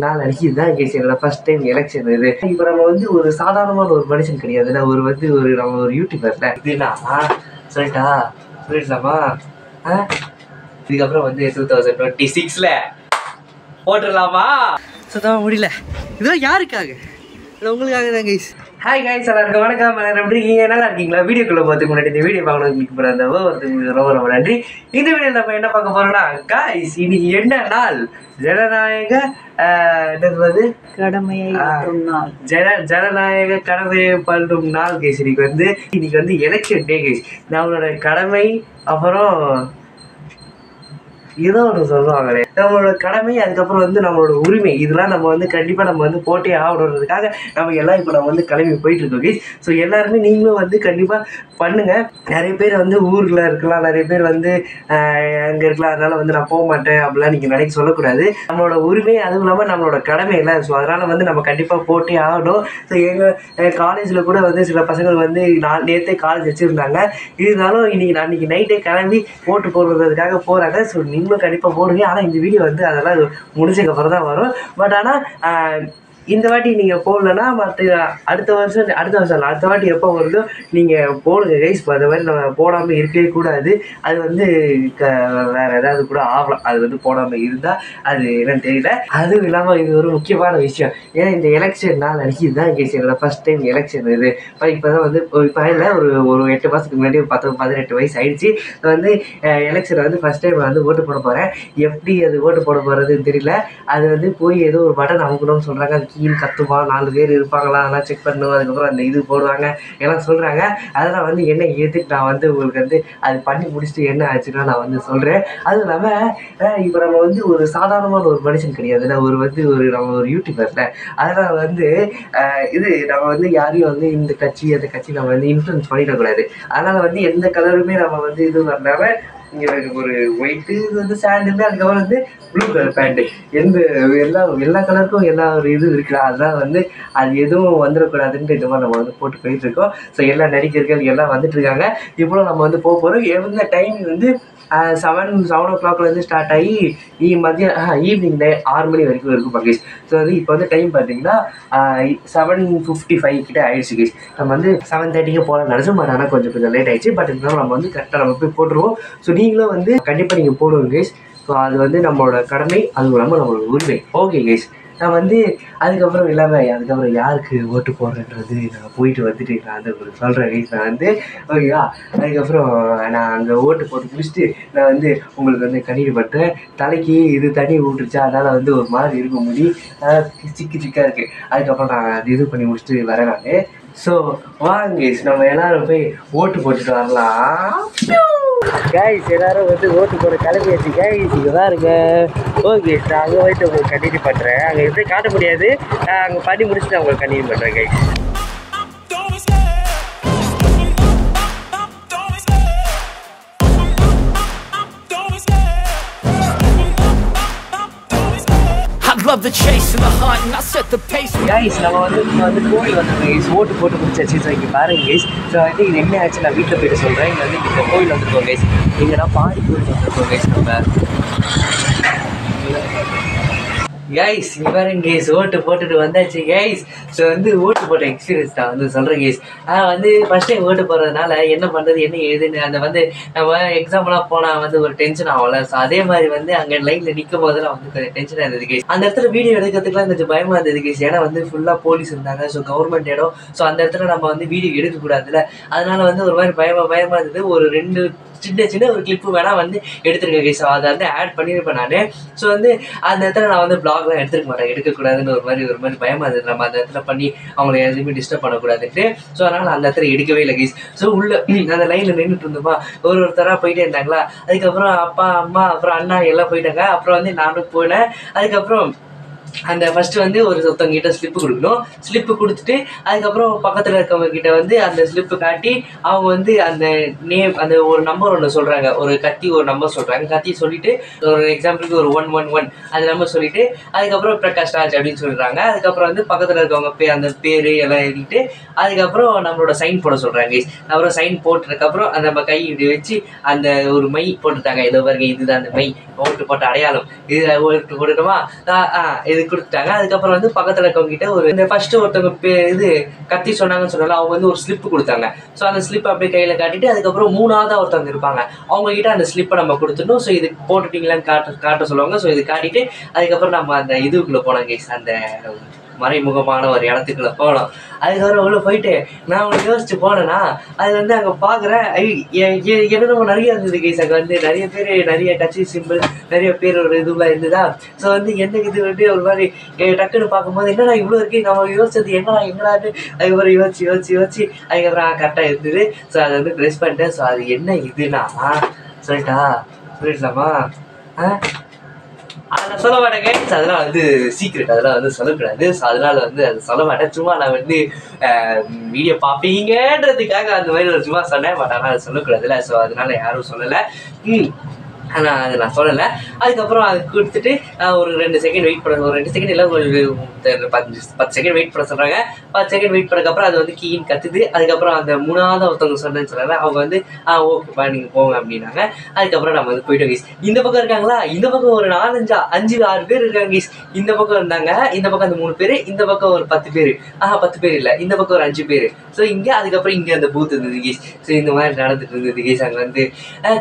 நான் இதுதான் கேஸ் என்னோட ஃபர்ஸ்ட் டைம் எலெக்ஷன் இது. இப்போ நம்ம வந்து ஒரு சாதாரணமான ஒரு மனுஷன் கிடையாதுல்ல, நம்ம ஒரு யூடியூபர்ல இதுனா சொல்லிடலாமா? இதுக்கப்புறம் வந்து 2026ல போட்டுடலாமா? சுத்தமாக முடியல. இதெல்லாம் யாருக்காக? உங்களுக்காக தான் கைஸ். ஹாய் கைஸ், எல்லாருக்கும் வணக்கம். எப்படி இருக்கீங்க? நல்லா இருக்கீங்களா? வீடியோக்குள்ள போகிறதுக்கு முன்னாடி இந்த வீடியோ பார்க்கணும் கிளிக் பண்ணுற ஒருத்தருக்கு ரொம்ப ரொம்ப நன்றி. இந்த வீடியோவில் நம்ம என்ன பார்க்க போறோம்னா கைஸ், இன்னைக்கு என்ன நாள்? ஜனநாயக ஜனநாயக கடமையை பண்றும் நாள் கைஸ். இன்னைக்கு வந்து எலெக்ஷன் டே கைஸ். நம்மளோட கடமை, அப்புறம் ஏதோ ஒன்று சொல்லுவாங்களே, நம்மளோட கடமை, அதுக்கப்புறம் வந்து நம்மளோட உரிமை, இதெல்லாம் நம்ம வந்து கண்டிப்பாக நம்ம வந்து போட்டே ஆகணுன்றதுக்காக நம்ம எல்லாம் இப்போ நம்ம வந்து கிளம்பி போயிட்டு இருக்கோம் கைஸ். ஸோ எல்லாருமே நீங்களும் வந்து கண்டிப்பாக பண்ணுங்க. நிறைய பேர் வந்து ஊரில் இருக்கலாம், நிறைய பேர் வந்து அங்கே இருக்கலாம், அதனால வந்து நான் போக மாட்டேன் அப்படிலாம் நீங்கள் நினைக்க சொல்லக்கூடாது. நம்மளோட உரிமை, அதுவும் இல்லாமல் நம்மளோட கடமை இல்லை. ஸோ அதனால் வந்து நம்ம கண்டிப்பாக போட்டே ஆகணும். ஸோ எங்கள் காலேஜில் கூட வந்து சில பசங்கள் வந்து நேற்றே காலேஜ் வச்சுருந்தாங்க. இருந்தாலும் அன்றைக்கி நைட்டே கிளம்பி போட்டு போடுறதுக்காக போகிறாங்க. ஸோ நீங்களும் கண்டிப்பாக போடுங்க. ஆனால் இந்த வீடியோ வந்து அதெல்லாம் முடிஞ்சதுக்கப்புறம் தான் வரும். பட் ஆனால் இந்த வாட்டி நீங்கள் போடலன்னா அடுத்த வாட்டி எப்போ வருதோ நீங்கள் போடுங்க கைஸ். அந்த மாதிரி நம்ம போடாமல் இருக்கவே கூடாது. அது வந்து வேறு ஏதாவது கூட ஆகலாம். அது வந்து போடாமல் இருந்தால் அது என்னன்னு தெரியல. அதுவும் இல்லாமல் இது ஒரு முக்கியமான விஷயம். ஏன்னா இந்த எலெக்ஷன் நாள் இதுதான் கைஸ் என்னோட ஃபர்ஸ்ட் டைம் எலெக்ஷன் இது. இப்போ தான் வந்து இப்போ இல்லை, ஒரு 8 மாதத்துக்கு முன்னாடி 18 வயசு ஆயிடுச்சு. வந்து எலெக்ஷனை வந்து ஃபர்ஸ்ட் டைம் வந்து ஓட்டு போட போகிறேன். எப்படி அது ஓட்டு போட போகிறதுன்னு தெரியல. அது வந்து போய் ஏதோ ஒரு பட்டன் அமுக்கணும்னு சொல்கிறாங்க. அது கீழ் கத்துமா, 4 பேர் இருப்பாங்களா, அதெல்லாம் செக் பண்ணுவோம். அதுக்கப்புறம் அந்த இது போடுவாங்க எல்லாம் சொல்கிறாங்க. அதெல்லாம் வந்து என்ன ஏற்றுட்டு நான் வந்து உங்களுக்கு வந்து அது பண்ணி முடிச்சுட்டு என்ன ஆச்சுன்னா நான் வந்து சொல்கிறேன். அதுவும் இல்லாமல் இப்போ நம்ம வந்து ஒரு சாதாரணமான ஒரு மனுஷன் கிடையாதுல்ல, நம்ம ஒரு யூடியூபர்ல. அதனால் வந்து நம்ம வந்து யாரையும் வந்து இந்த கட்சி அந்த கட்சி நம்ம வந்து இன்ஃப்ளூயன்ஸ் பண்ணிடக்கூடாது. அதனால் வந்து எந்த கலருமே நம்ம வந்து இது பண்ணாமல், இங்கே ஒரு ஒயிட்டு, இது வந்து சாண்டில், அதுக்கப்புறம் வந்து ப்ளூ கலர் பேண்ட்டு, எல்லா கலருக்கும் எல்லா ஒரு இது இருக்குல்ல. அதனால் வந்து அது எதுவும் வந்துடக்கூடாதுன்ட்டு இந்த மாதிரி நம்ம வந்து போட்டு போயிட்டுருக்கோம். ஸோ எல்லா நடிகர்கள் எல்லாம் வந்துட்டுருக்காங்க. இப்போ நம்ம வந்து போக போகிறோம். எந்த டைம் வந்து 7 o'clockலேருந்து ஸ்டார்ட் ஆகி ஈவினிங் 6 மணி வரைக்கும் இருக்கும் கைஸ். ஸோ வந்து இப்போ வந்து டைம் பார்த்தீங்கன்னா 7:55 கிட்ட ஆயிடுச்சு கைஸ். நம்ம வந்து 7:30க்கு போகலான்னு நினச்சோம். பட் ஆனால் கொஞ்சம் லேட் ஆயிடுச்சு. பட் இருந்தாலும் நம்ம வந்து கரெக்டாக நம்ம போய் போட்டுருவோம். ஸோ நீங்களும் வந்து கண்டிப்பாக நீங்கள் போடுவோம் கைஸ். ஸோ அது வந்து நம்மளோட கடமை, அதுவும் இல்லாமல் நம்மளோட உரிமை. ஓகே கைஸ், நான் வந்து அதுக்கப்புறம் யாருக்கு ஓட்டு போடுறேன்றது நான் போயிட்டு வந்துட்டு நான் வந்து உங்களுக்கு சொல்கிறேன் கைஸ். நான் வந்து ஓகேவா, அதுக்கப்புறம் நான் அங்கே ஓட்டு போட்டு முடிச்சுட்டு நான் வந்து உங்களுக்கு வந்து கண்ணீர் பட்டுறேன். தலைக்கு இது தண்ணி விட்டுருச்சா, அதனால் வந்து ஒரு மாதிரி இருக்க முடி சிக்காக இருக்குது. அதுக்கப்புறம் நான் இது பண்ணி முடிச்சுட்டு வரேன் நான். ஸோ வாங்க கைஸ், நம்ம எல்லோரும் போய் ஓட்டு போட்டுட்டு வரலாம் கைஸ். எல்லாரும் வந்து ஓட்டு போட கிளம்பியாச்சு கைஸ். இங்கே தான் இருங்க. ஓகே, நான் அங்கே போயிட்டு உங்களுக்கு கண்டினியூ பண்ணுறேன். அங்கே எப்படி காட்ட முடியாது, அங்கே பண்ணி முடிச்சுட்டு நான் உங்களுக்கு கண்டினியூ பண்ணுறேன் guys. Love the chase and the hunt and I set the pace. Guys, நம்ம வந்து கோவில் வந்து கைஸ் ஓட்டு போட்டு முடிச்சாச்சு. ஸோ இங்கே பாருங்க கைஸ். ஸோ வந்து இது என்ன ஆச்சு நான் வீட்டில் போய்ட்டு சொல்கிறேன். இங்கே வந்து இந்த கோவில் வந்துருக்கோம் கைஸ். இங்கே நான் பாடி கோவில் வந்துருக்கோம் கைஸ். நம்ம கைஸ் இங்கே பாருங்க கைஸ், ஓட்டு போட்டுட்டு வந்தாச்சு கைஸ். ஸோ வந்து ஓட்டு போட்ட எக்ஸ்பீரியன்ஸ் நான் வந்து சொல்கிறேன் கைஸ். வந்து ஃபஸ்ட் டைம் ஓட்டு போடுறதுனால என்ன பண்ணுறது என்ன ஏதுன்னு அந்த வந்து நம்ம எக்ஸாம்லாம் போனால் வந்து ஒரு டென்ஷன் ஆகல. ஸோ அதே மாதிரி வந்து அங்கே லைனில் நிற்கும் போதெல்லாம் வந்து கொஞ்சம் டென்ஷனாக இருந்தது கைஸ். அந்த இடத்துல வீடியோ எடுக்கிறதுக்குலாம் கொஞ்சம் பயமாக இருந்தது கைஸ். ஏன்னா வந்து ஃபுல்லாக போலீஸ் இருந்தாங்க. ஸோ கவர்மெண்ட் இடம். ஸோ அந்த இடத்துல நம்ம வந்து வீடியோ எடுக்கக்கூடாதுல்ல. அதனால வந்து ஒரு மாதிரி பயமாக இருந்தது. ஒரு 2 சின்ன ஒரு கிளிப்பு வேணால் வந்து எடுத்துருக்கேன் கைஸ். அதை வந்து ஆட் பண்ணியிருப்பேன் நான். ஸோ வந்து அந்த இடத்துல நான் வந்து பிளாக்லாம் எடுத்துருக்க மாட்டேன், எடுக்கக்கூடாதுன்னு ஒரு மாதிரி பயமாக இருந்தது. நம்ம அந்த இடத்துல பண்ணி அவங்கள எதுவுமே டிஸ்டர்ப் பண்ணக்கூடாதுன்ட்டு. ஸோ அதனால் அந்த இடத்துல எடுக்கவே இல்லை கைஸ். ஸோ உள்ள அந்த லைனில் நின்றுட்டு இருந்தோமா, ஒருத்தராக போயிட்டே இருந்தாங்களா. அதுக்கப்புறம் அப்பா அம்மா அப்புறம் அண்ணா எல்லாம் போயிட்டாங்க. அப்புறம் வந்து நானும் போனேன். அதுக்கப்புறம் அந்த ஃபர்ஸ்ட் வந்து ஒருத்தவங்க கிட்ட ஸ்லிப்பு கொடுக்கணும். ஸ்லிப்பு கொடுத்துட்டு அதுக்கப்புறம் பக்கத்தில் இருக்கவங்க கிட்ட வந்து அந்த ஸ்லிப்பு காட்டி அவங்க வந்து அந்த நேம் அந்த ஒரு நம்பர் ஒன்று சொல்கிறாங்க, ஒரு நம்பர் சொல்கிறாங்க. கத்தி சொல்லிட்டு ஒரு எக்ஸாம்பிளுக்கு ஒரு 111 அந்த நம்பர் சொல்லிட்டு அதுக்கப்புறம் பிரகாஷ் ராஜ் அப்படின்னு சொல்லிடுறாங்க. அதுக்கப்புறம் வந்து பக்கத்தில் இருக்கவங்க அந்த பேர் எல்லாம் எழுதிட்டு அதுக்கப்புறம் நம்மளோட சைன் போட சொல்கிறாங்க. அப்புறம் சைன் போட்டதுக்கப்புறம் அந்த நம்ம கை இப்படி வச்சு அந்த ஒரு மை போட்டுட்டாங்க. இதோ பாருங்க, இதுதான் அந்த மை, ஓட்டு போட்ட அடையாளம். இது ஓட்டு போட்டுட்டோமா, இது கொடுத்துட்டாங்க. அதுக்கப்புறம் வந்து பக்கத்தில் இருக்கவங்ககிட்ட ஒரு இந்த ஃபர்ஸ்ட் ஒருத்தவங்க இது கத்தி சொன்னாங்கன்னு சொன்னால அவங்க வந்து ஒரு ஸ்லிப் கொடுத்தாங்க. ஸோ அந்த ஸ்லிப் அப்படியே கையில் காட்டிட்டு அதுக்கப்புறம் 3ஆவதா ஒருத்தவங்க இருப்பாங்க, அவங்ககிட்ட அந்த ஸ்லிப்பை நம்ம கொடுத்துட்டோம். ஸோ இது போட்டுட்டீங்களான்னு காட்ட சொல்லுவாங்க. ஸோ இது காட்டிட்டு அதுக்கப்புறம் நம்ம அந்த இதுக்குள்ளே போனோம் கைஸ், அந்த மறைமுகமான ஒரு இடத்துக்குள்ள போனோம். அதுக்கப்புறம் உள்ள போயிட்டு நான் ஒன்று யோசிச்சு போனேன்னா அது வந்து அங்கே பார்க்குறேன் என்னென்ன நிறைய இருந்தது கைஸ். அங்கே வந்து நிறைய பேர் நிறைய கட்சி சிம்பிள் நிறைய பேர் ஒரு இதுலாம் இருந்ததா. ஸோ வந்து என்ன இது வந்து ஒரு மாதிரி டக்குன்னு பார்க்கும்போது என்னடா இவ்வளோ இருக்கு, நம்ம யோசிச்சது எங்கடான்னு அதுக்கப்புறம் யோசிச்சு அதுக்கப்புறம் கரெக்டாக இருந்தது. ஸோ அதை வந்து ப்ரெஸ் பண்ணிட்டேன். ஸோ அது என்ன இதுனா சொல்லிடலாமா? அதை சொல்ல மாட்டேங்க, அதெல்லாம் வந்து சீக்ரெட், அதெல்லாம் வந்து சொல்லக்கூடாது. ஸோ அதனால வந்து அது சொல்ல மாட்டேன். சும்மா நான் வந்து வீடியோ பார்ப்பீங்கன்றதுக்காக அந்த மாதிரி ஒரு சும்மா சொன்னேன். பட் ஆனால் அது சொல்லக்கூடாதுல்ல. ஸோ அதனால யாரும் சொல்லலை. ஆனால் அது நான் சொல்லலை. அதுக்கப்புறம் அது கொடுத்துட்டு ஒரு 2 செகண்ட் வெயிட் பண்ண, ஒரு 2 செகண்ட் இல்லை ஒரு 10 செகண்ட் வெயிட் பண்ண சொல்கிறாங்க. 10 செகண்ட் வெயிட் பண்ணதுக்கப்புறம் அது வந்து கீன்னு கத்துது. அதுக்கப்புறம் அந்த 3ஆவது ஒருத்தவங்க சொன்னேன்னு சொன்னாங்க, அவங்க வந்து ஓகேப்பா நீங்கள் போங்க அப்படின்னாங்க. அதுக்கப்புறம் நம்ம வந்து போயிட்டோம் கைஸ். இந்த பக்கம் இருக்காங்களா, இந்த பக்கம் ஒரு 4 5 6 பேர் இருக்காங்க கைஸ். இந்த பக்கம் இருந்தாங்க, இந்த பக்கம் அந்த 3 பேர், இந்த பக்கம் ஒரு 10 பேர், 10 பேர் இல்லை, இந்த பக்கம் ஒரு 5 பேர். ஸோ இங்கே அதுக்கப்புறம் இங்கே அந்த பூத் இருந்தது கைஸ். ஸோ இந்த மாதிரி நடந்துட்டு இருந்தது கைஸ். அங்கே வந்து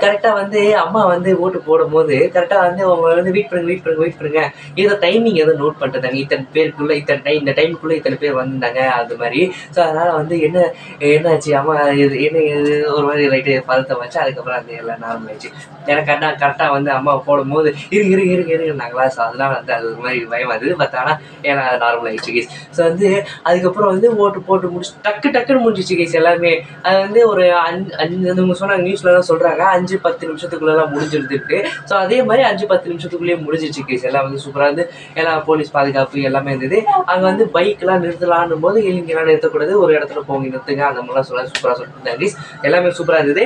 கரெக்டாக வந்து அம்மா வந்து ஓட்டு போடும்போது கரெக்டாக வந்து அவங்க வந்து வெயிட் பண்ணுங்க ஏதோ டைமிங் ஏதோ நோட் பண்ணிட்டாங்க, இத்தனை பேருக்குள்ள இந்த டைமுக்குள்ளே இத்தனை பேர் வந்திருந்தாங்க அது மாதிரி. ஸோ அதனால் வந்து என்னாச்சு அம்மா என்ன ஒரு மாதிரி லைட்டு பதட்டம் வச்சு அதுக்கப்புறம் அந்த எல்லாம் நார்மல் ஆயிடுச்சு. ஏன்னா கரெக்டாக வந்து அம்மா போடும்போது இருங்கன்னாங்களா. ஸோ அதனால் வந்து அது ஒரு மாதிரி பயம் வந்தது. பட் ஆனால் ஏன்னா அது நார்மல் ஆயிடுச்சு கேஸ். ஸோ வந்து அதுக்கப்புறம் வந்து ஓட்டு போட்டு முடிச்சு டக்குன்னு முடிஞ்சிச்சு கேஸ் எல்லாமே. அது வந்து ஒரு 5 சொன்னாங்க, நியூஸில் தான் சொல்கிறாங்க 5-10 நிமிஷத்துக்குள்ளெல்லாம் முடிஞ்சிருந்துட்டு. ஸோ அதே மாதிரி 5-10 நிமிஷத்துக்குள்ளேயே முடிஞ்சிச்சு கேஸ். எல்லாம் வந்து சூப்பராக இருந்து எல்லாம் போலீஸ் பாதுகாப்பு எல்லாமே இருந்தது. அங்கே வந்து பைக்கெலாம் நிறுத்தலான்னும் போது இங்கெல்லாம் நிறுத்தக்கூடாது, ஒரு இடத்துல போங்க நிறுத்துங்க அந்த மாதிரிலாம் சூப்பராக சொல்லிட்டு கேஸ். எல்லாமே சூப்பராக இருந்தது.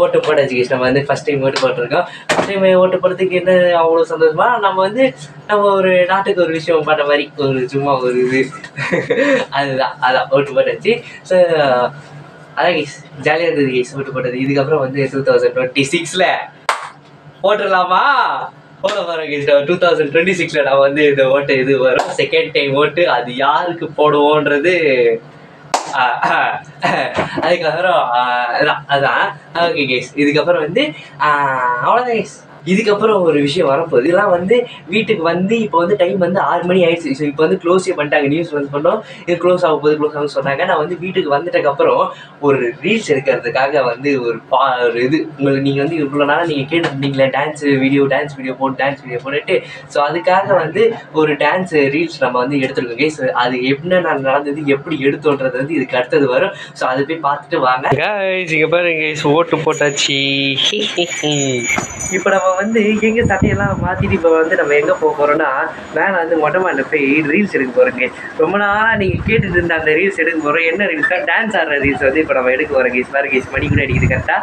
ஓட்டு போட்டாச்சு கேஸ். நம்ம வந்து ஃபஸ்ட் டைம் ஓட்டு போட்டிருக்கோம். ஃபஸ்ட் டைம் ஓட்டு போடுறதுக்கு என்ன அவ்வளோ சந்தோஷமா, நம்ம ஒரு நாட்டுக்கு ஒரு விஷயம் பண்ண மாதிரி ஒரு சும்மா ஒரு இது அதான் ஓட்டு போட்டாச்சு. ஸோ அதான் கேஸ் ஜாலியாக இருந்தது கேஸ் ஓட்டு போட்டது. இதுக்கப்புறம் வந்து 2026 போட்டுடலாமா போட போகிறோம் கேஸ். 2026 நான் வந்து இந்த ஓட்டு இது வரும், செகண்ட் டைம் ஓட்டு. அது யாருக்கு போடுவோன்றது அதுக்கப்புறம் அதான் ஓகே கேஸ். இதுக்கப்புறம் வந்து அவ்வளோதான் கேஸ். இதுக்கப்புறம் ஒரு விஷயம் வரப்போகுது. இதெல்லாம் வந்து வீட்டுக்கு வந்து இப்போ வந்து டைம் வந்து 6 மணி ஆயிடுச்சு. ஸோ இப்போ வந்து க்ளோஸே பண்ணிட்டாங்க, நியூஸ் வந்து பண்ணோம் இது க்ளோஸ் ஆகும்னு சொன்னாங்க. நான் வந்து வீட்டுக்கு வந்துட்டதுக்கப்புறம் ஒரு ரீல்ஸ் எடுக்கிறதுக்காக வந்து ஒரு இது உங்களுக்கு நீங்கள் வந்து இவ்வளோ நாளாக நீங்கள் கேட்டுருந்தீங்களே டான்ஸ் வீடியோ போட்டுட்டு. ஸோ அதுக்காக வந்து ஒரு டான்ஸ் ரீல்ஸ் நம்ம வந்து எடுத்துருக்கோம் கேஸ். அது என்ன நடந்தது எப்படி எடுத்தோன்றது வந்து இதுக்கு அடுத்தது வரும். ஸோ அதை போய் பார்த்துட்டு வாங்க கைஸ். இங்கே பாருங்க கைஸ், ஓட்டு போட்டாச்சு. இப்போ நம்ம வந்து எங்கே சட்டையெல்லாம் மாற்றிட்டு இப்போ வந்து நம்ம எங்கே போக போகிறோம்னா மேலே வந்து மொட்டை மாடியில் போய் ரீல்ஸ் எடுக்க போகிறோங்க. ரொம்ப நாளாக நீங்கள் கேட்டுட்டு இருந்த அந்த ரீல்ஸ் எடுக்க போகிறோம். என்ன ரீல்ஸாக டான்ஸ் ஆடுற ரீல்ஸ் வந்து இப்போ நம்ம எடுக்க போகிறோம் கேஸ். வேறு கேஸ் மணி கூட அடிக்குது கரெக்டாக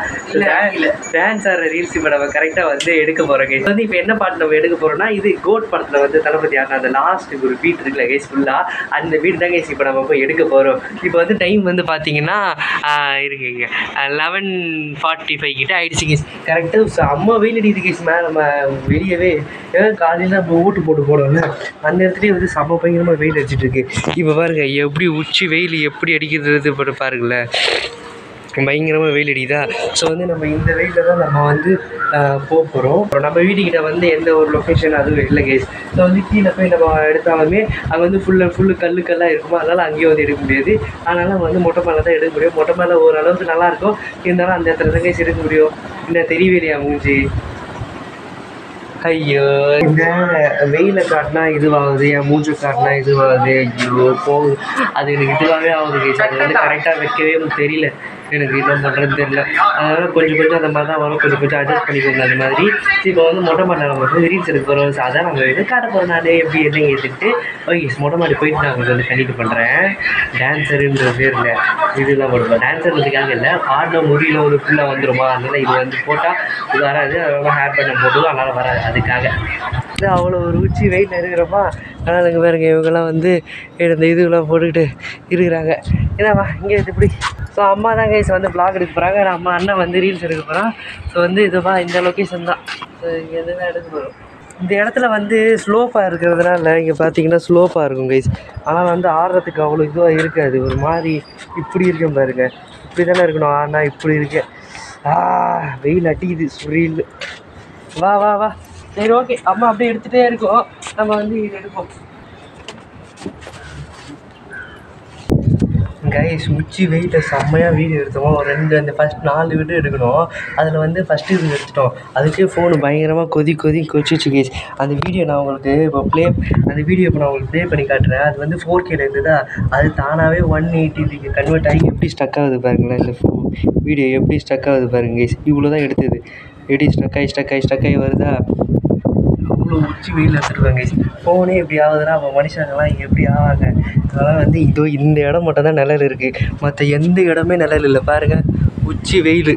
டான்ஸ் ஆடுற ரீல்ஸ் இப்போ நம்ம கரெக்டாக வந்து எடுக்க போகிறோம் கேஸ். வந்து இப்போ என்ன பாட்டு நம்ம எடுக்க போகிறோம்னா இது கோட் படத்தில் வந்து தளபதி ஆன அந்த லாஸ்ட்டுக்கு ஒரு பீட் இருக்குல்ல கேஸ், ஃபுல்லாக அந்த பீட் தான் கேஸ் இப்போ நம்ம போய் எடுக்க போகிறோம். இப்போ வந்து டைம் வந்து பார்த்தீங்கன்னா இருக்குங்க 11:45 கிட்ட ஆயிடுச்சு கேஸ் கரெக்டாக. அம்மா வெயில் அடிக்குது கேஸ். மேலே நம்ம வெளியவே காலையில் நம்ம ஓட்டு போட்டு போடுவோம்ல அந்த இடத்துலேயே வந்து செம்ம பயங்கரமாக வெயில் அடிச்சிட்டு இருக்கு. இப்போ பாருங்க எப்படி உச்சி வெயில் எப்படி அடிக்கிறது பாருங்களேன், பயங்கரமாக வெயில் அடிக்குதா. ஸோ வந்து நம்ம இந்த வெயிலில் தான் நம்ம வந்து போகிறோம். நம்ம வீட்டுக்கிட்ட வந்து எந்த ஒரு லொக்கேஷன் அதுவும் இல்லை கேஸ். ஸோ வந்து கீழே போய் நம்ம எடுத்தாலுமே அங்கே வந்து ஃபுல்லு கல்லுக்கெல்லாம் இருக்குமோ, அதனால் அங்கேயும் வந்து எடுக்க முடியாது. அதனால் வந்து மொட்டை மேலே தான் எடுக்க முடியும். மொட்டை மேலே ஓரளவுக்கு நல்லாயிருக்கும், இருந்தாலும் அந்த இடத்துல தான் கேஸ் எடுக்க முடியும். இன்னும் தெரியலையா மூஞ்சி. ஐயோ இந்த வெயிலை காட்டினா இதுவாகுது, என் மூஞ்சை காட்டினா இதுவாகுது. ஐயோ போகுது அது எனக்கு இதுவாகவே ஆகுது கேஸ். அது வந்து கரெக்டாக வைக்கவே தெரியல எனக்கு, என்ன பண்ணுறதுன்னு தெரியல. அதனால் கொஞ்சம் அந்த மாதிரி தான் வரும், கொஞ்சம் அட்ஜஸ்ட் பண்ணிக்கோங்க அந்த மாதிரி. இப்போ வந்து மொட்டை மாடி நம்ம வந்து ரீல்ஸ் எடுக்க போகிறோம். அதான் நம்ம இது காட்ட போகிறோம். நான் எப்படி என்ன ஏற்றுட்டு ஓகே மொட்டை மாடி போயிட்டு நான் உங்களுக்கு வந்து கண்டிப்பாக பண்ணுறேன். டான்ஸருன்ற பேரில் இதெல்லாம் போடுவோம். டான்ஸர்ன்றதுக்காக இல்லை, ஆடின முடியல ஒரு ஃபுல்லாக வந்துடுமா, அதனால் இது வந்து போட்டால் இது வராது. அதனால் ஹேர் பண்ண போட்டுவோம், அதனால் வராது. அதுக்காக அவ்வளோ ஒரு உச்சி வெயிட் இருக்கிறப்பா. அதனால் இங்கே பாருங்க இவங்கெல்லாம் வந்து இந்த இதுவெல்லாம் போட்டுக்கிட்டு இருக்கிறாங்க. ஏன்னாவா இங்கே இப்படி. ஸோ அம்மா தான் கைஸ் வந்து ப்ளாக் எடுக்க போகிறாங்க, நம்ம அண்ணன் வந்து ரீல்ஸ் எடுக்க போகிறான். ஸோ வந்து இதுவா இந்த லொக்கேஷன் தான். ஸோ இங்கே எதுவும் எடுக்க போகிறோம். இந்த இடத்துல வந்து ஸ்லோப்பாக இருக்கிறதுனால இங்கே பார்த்தீங்கன்னா ஸ்லோப்பாக இருக்கும் கைஸ். ஆனால் வந்து ஆடுறதுக்கு அவ்வளோ இதுவாக இருக்காது. ஒரு மாதிரி இப்படி இருக்கேன் பாருங்க, இப்படி தானே இருக்கணும். ஆனால் இப்படி இருக்கேன். வெயில் அடிக்குது சுரீல். வா வா வா. சரி ஓகே, அம்மா அப்படியே எடுத்துகிட்டே இருக்கோம். நம்ம வந்து இது எடுப்போம் கைஸ். உச்சி வெயிலில் செம்மையாக வீடியோ எடுத்தோம். ஒரு 2 அந்த ஃபஸ்ட் 4 வீடியோ எடுக்கணும். அதில் வந்து ஃபஸ்ட்டு இது எடுத்துட்டோம். அதுக்கே ஃபோனு பயங்கரமாக கொதிச்சிச்சு கைஸ். அந்த வீடியோ நான் உங்களுக்கு இப்போ அந்த வீடியோ இப்போ நான் உங்களுக்கு ப்ளே பண்ணி காட்டுறேன். அது வந்து 4K இருந்ததா, அது தானாகவே 180க்கு கன்வெர்ட் ஆகி எப்படி ஸ்டக் ஆகுது பாருங்களேன். இந்த வீடியோ எப்படி ஸ்டக் ஆகுது பாருங்க கைஸ். இவ்வளோ தான் எடுத்தது, எப்படி ஸ்டக் ஆகி வருதா. அவ்வளோ உச்சி வெயில் எடுத்துருவாங்க கைஸ். ஃபோனே இப்படி ஆகுதுன்னா அப்போ மனுஷங்கள்லாம் இங்கே எப்படி ஆவாங்க. அதனால் வந்து இதோ இந்த இடம் மட்டும் தான் நிழல் இருக்குது, மற்ற எந்த இடமே நிழல் இல்லை பாருங்கள். உச்சி வெயில்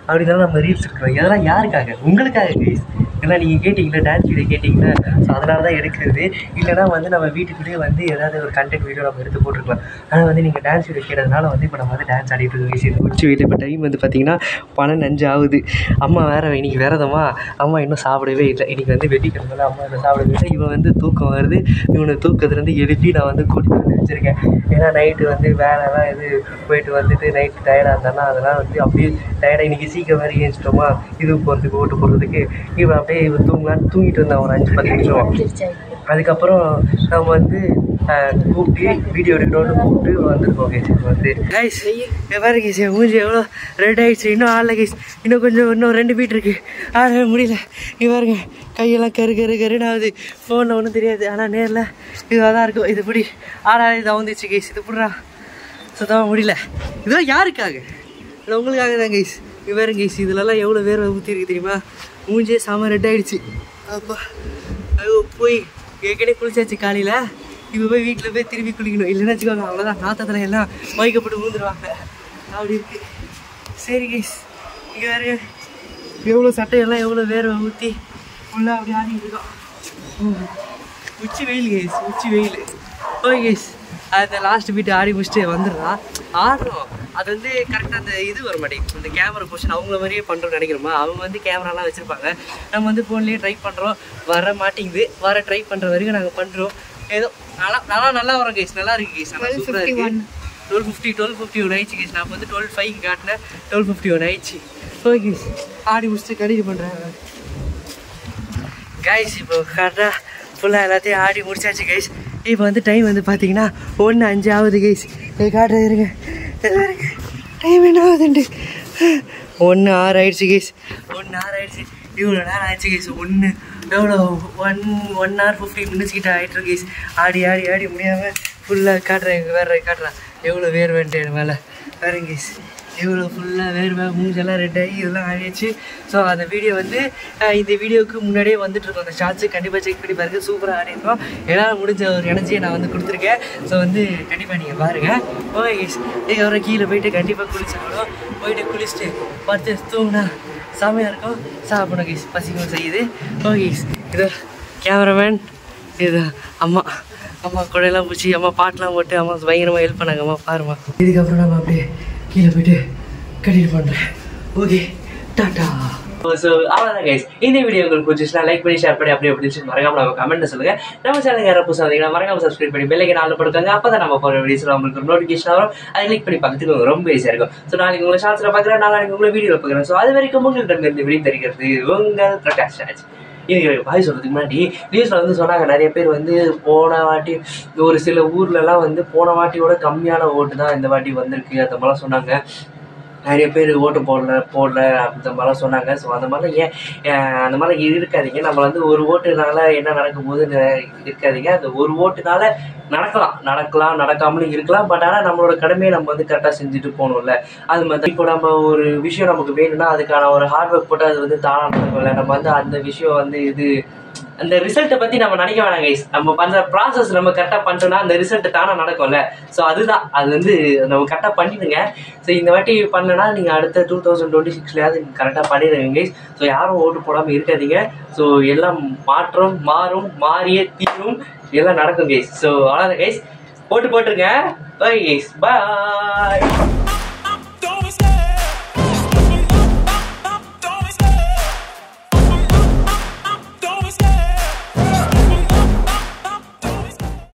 அப்படி தான் நம்ம ரீல்ஸ் எடுக்கிறோம். இதெல்லாம் யாருக்காக? உங்களுக்காக கைஸ். ஏன்னா நீங்கள் கேட்டிங்களா, டான்ஸ் வீடியோ கேட்டிங்களா, ஸோ அதனால தான் எடுக்கிறது. இல்லைனா வந்து நம்ம வீட்டுக்குள்ளேயே வந்து ஏதாவது ஒரு கண்டென்ட் வீடியோ நம்ம எடுத்து போட்டுருக்கலாம். ஆனால் வந்து நீங்கள் டான்ஸ் வீடியோ கேட்டதுனால வந்து இப்போ நம்ம வந்து டான்ஸ் ஆடிட்டு இருக்கோம் கைஸ். இந்த உச்சி வெயில் இப்போ டைம் வந்து பார்த்திங்கன்னா 12:05 ஆகுது. அம்மா வேறு இன்றைக்கி விரதமா, அம்மா இன்னும் சாப்பிடவே இல்லை. இன்றைக்கி வந்து வெள்ளிக்கிழமை, அம்மா இன்னும் சாப்பிடவே இல்லை. இவன் வந்து தூக்கம் வருது. இவனை தூக்கத்துலேருந்து எழுப்பி நான் வந்து கூட்டிகிட்டு வந்து வச்சுருக்கேன். ஏன்னா நைட்டு வந்து வேலைலாம் இது போயிட்டு வந்துட்டு நைட்டு டயர்டாக இருந்தானா, அதெல்லாம் வந்து அப்படியே டயர்டாக இன்றைக்கி சீக்கிரம் வேறு ஏஞ்சிட்டோமா, இது போகிறதுக்கு ஓட்டு போடுறதுக்கு. இவன் அப்படியே இவன் தூங்கிட்டு இருந்தான் ஒரு 5-10 நிமிஷம். அதுக்கப்புறம் நம்ம வந்து கூப்பிட்டு வீடியோ எடுக்கணும்னு கூப்பிட்டு வந்திருக்கோம் கைஸ். வந்து கைஸ் வேறு கைஸ் மூஞ்சி எவ்வளோ ரெட் ஆகிடுச்சு. இன்னும் ஆடல கைஸ். இன்னும் 2 பீட் இருக்குது, ஆடவே முடியல. இது பாருங்க, கையெல்லாம் கருன்னு ஆகுது. ஃபோனில் ஒன்றும் தெரியாது, ஆனால் நேரில் இதுவாக தான் இருக்கும். இது இப்படி ஆடாது இது வந்துச்சு கைஸ். இது இப்படிடா சுத்தமாக முடியல. இதெல்லாம் யாருக்காக? இது உங்களுக்காக தான் கைஸ். இது வேறு கைஸ், இதுலலாம் எவ்வளோ வேர்வை ஊற்றிருக்கு தெரியுமா? மூஞ்சியே செம ரெட் ஆகிடுச்சு. அப்பா அது போய் ஏற்கனவே குளிச்சாச்சு காலையில். இப்போ போய் வீட்டில் போய் திரும்பி குளிக்கணும். இல்லைன்னு வச்சுக்கோங்க, அவ்வளோதான். நாத்தத்தில் எல்லாம் மயக்கப்பட்டு ஊந்துருவாங்க. அப்படி இருக்கு. சரி கைஸ், இங்கே வேறு எவ்வளோ சட்டையெல்லாம் எவ்வளோ வேர்வை ஊற்றி ஃபுல்லாக அப்படி ஆடிக்கிட்டு இருக்கோம். உச்சி வெயில் கைஸ், உச்சி வெயில். ஓகே கைஸ், அந்த லாஸ்ட் பீட்டு ஆடி முடிச்சுட்டு வந்துடுறான். ஆடுறோம், அது வந்து கரெக்டாக அந்த இது வர மாட்டேங்குது. இந்த கேமரா பொசிஷன் அவங்கள மாதிரியே பண்ணுறோன்னு நினைக்கிறோமா? அவங்க வந்து கேமராலாம் வச்சுருப்பாங்க, நம்ம வந்து ஃபோன்லேயே ட்ரை பண்ணுறோம், வர மாட்டேங்குது. ட்ரை பண்ணுற வரைக்கும் நாங்கள் பண்ணுறோம். ஏதோ நல்லா வரோம் கைஸ். நல்லா இருக்குது கைஸ், நல்லா சூப்பராக இருக்குது. 12:51 ஆயிடுச்சு கைஸ். நான் வந்து 12:05 காட்டினேன், 12:51 ஆயிடுச்சு. ஓகே கைஸ், ஆடி முடிச்சுட்டு கண்டினியூ பண்ணுறேன் கைஸ். இப்போ கரெக்டாக ஃபுல்லாக எல்லாத்தையும் ஆடி முடிச்சாச்சு கைஸ். இப்போ வந்து டைம் வந்து பார்த்தீங்கன்னா 1:05 ஆகுது கைஸ். காட்டுறது இருங்க, டைம் என்ன ஆகுதுண்டு 1:06 ஆயிடுச்சு கைஸ். 1:06 ஆயிடுச்சு. இவ்வளோ நேரம் ஆயிடுச்சு கைஸ். எவ்வளோ 1 hour 15 minutes கிட்ட ஆகிட்டு கைஸ். ஆடி முடியாமல் ஃபுல்லாக காட்டுறேன். வேறு காட்டுறேன் எவ்வளோ வேர்வேன்ட்டு மேலே வேறுங்க கைஸ். எவ்வளோ ஃபுல்லாக வேர்வை, மூஞ்செல்லாம் ரெட் ஆகி இதெல்லாம் ஆகிடுச்சு. ஸோ அந்த வீடியோ வந்து இந்த வீடியோவுக்கு முன்னாடியே வந்துட்டுருக்கோம். அந்த ஷார்ட்ஸு கண்டிப்பாக செக் பண்ணி பாருங்க. சூப்பராக ஆடிருக்கோம். என்னால் முடிஞ்ச ஒரு எனர்ஜியை நான் வந்து கொடுத்துருக்கேன். ஸோ வந்து கண்டிப்பாக நீங்கள் பாருங்கள். ஓகே கைஸ், இதுக்கப்புறம் கீழே போயிட்டு கண்டிப்பாக குளிச்சிடணும். போயிட்டு குளிச்சுட்டு படுத்து தூங்கினா செம்மையாக இருக்கும். சாப்பிடணும் கைஸ், பசிக்கும் செய்யுது. ஓகே கைஸ், இது கேமராமேன், இது அம்மா கூடையெல்லாம் பிடிச்சி அம்மா பாட்டெலாம் போட்டு அம்மா பயங்கரமாக ஹெல்ப் பண்ணாங்க. அம்மா பாருமா. இதுக்கப்புறம் நம்ம அப்படியே கீழே போய்ட்டு கண்டினியூ பண்ணுறேன். Okay, tata. ஸோ அவ்வளோதான் கைஸ். இந்த வீடியோ உங்களுக்கு பிடிச்சிச்சுன்னா லைக் பண்ணி ஷேர் பண்ணி அப்படி மறக்காம நம்ம கமெண்ட்டில் சொல்லுங்கள். நம்ம சேனலுக்கு யாராவது புதுசாக வந்தீங்கன்னா மறக்காம சப்ஸ்கிரைப் பண்ணி பெல்லைக்கு 4 படுத்தாங்க. அப்போ தான் நம்ம போகிற வீடியோஸில் உங்களுக்கு நோட்டிஃபிகேஷன் வரும். அதை கிளிக் பண்ணி பார்த்துட்டு ரொம்ப ஈஸியாக இருக்கும். ஸோ நாளைக்கு உங்களை ஷார்ட்ஸில் பார்க்குறேன், நாளைக்கு உங்களை வீடியோவில் பார்க்குறேன். ஸோ அது வரைக்கும் உங்கள்கிட்ட இருந்து வீடியோ தெரிகிறது உங்கள் பிரகாஷ் ராஜ். இது பாய் சொல்கிறதுக்கு முன்னாடி நியூஸில் வந்து சொன்னாங்க, நிறைய பேர் வந்து போன வாட்டி ஒரு சில ஊர்லலாம் வந்து போன வாட்டியோட கம்மியான ஓட்டு தான் இந்த வாட்டி வந்திருக்கு அந்த மாதிரிலாம் சொன்னாங்க. நிறைய பேர் ஓட்டு போடல அந்த மாதிரிலாம் சொன்னாங்க. ஸோ அந்த மாதிரிலாம் அந்த மாதிரி இருக்காதிங்க. நம்ம வந்து ஒரு ஓட்டுனால என்ன நடக்கும் போதுன்னு இருக்காதிங்க. அந்த ஒரு ஓட்டுனால நடக்கலாம் நடக்காமலும் இருக்கலாம். பட் ஆனால் நம்மளோட கடமையை நம்ம வந்து கரெக்டாக செஞ்சுட்டு போகணும்ல. அது மாதிரி இப்போ நம்ம ஒரு விஷயம் நமக்கு வேணும்னா அதுக்கான ஒரு ஹார்ட் ஒர்க் போட்டு அது வந்து தானாக நடக்கும்ல. நம்ம வந்து அந்த விஷயம் வந்து அந்த ரிசல்ட்டை பற்றி நம்ம நினைக்க வேணாம் கைஸ். நம்ம பண்ணுற ப்ராசஸ் நம்ம கரெக்டாக பண்ணிட்டோம்னா அந்த ரிசல்ட் தானே நடக்கும்ல. ஸோ அதுதான், அது வந்து நம்ம கரெக்டாக பண்ணிடுங்க. ஸோ இந்த வாட்டி பண்ணலன்னா நீங்கள் அடுத்த 2026 கரெக்டாக பண்ணிடுங்க கைஸ். ஸோ யாரும் ஓட்டு போடாமல் இருக்காதீங்க. ஸோ எல்லாம் மாறும், மாறியே தீரும், எல்லாம் நடக்கும் கைஸ். ஸோ அவ்வளோதான் கைஸ், ஓட்டு போட்டுருங்க. பை கைஸ், பாய்.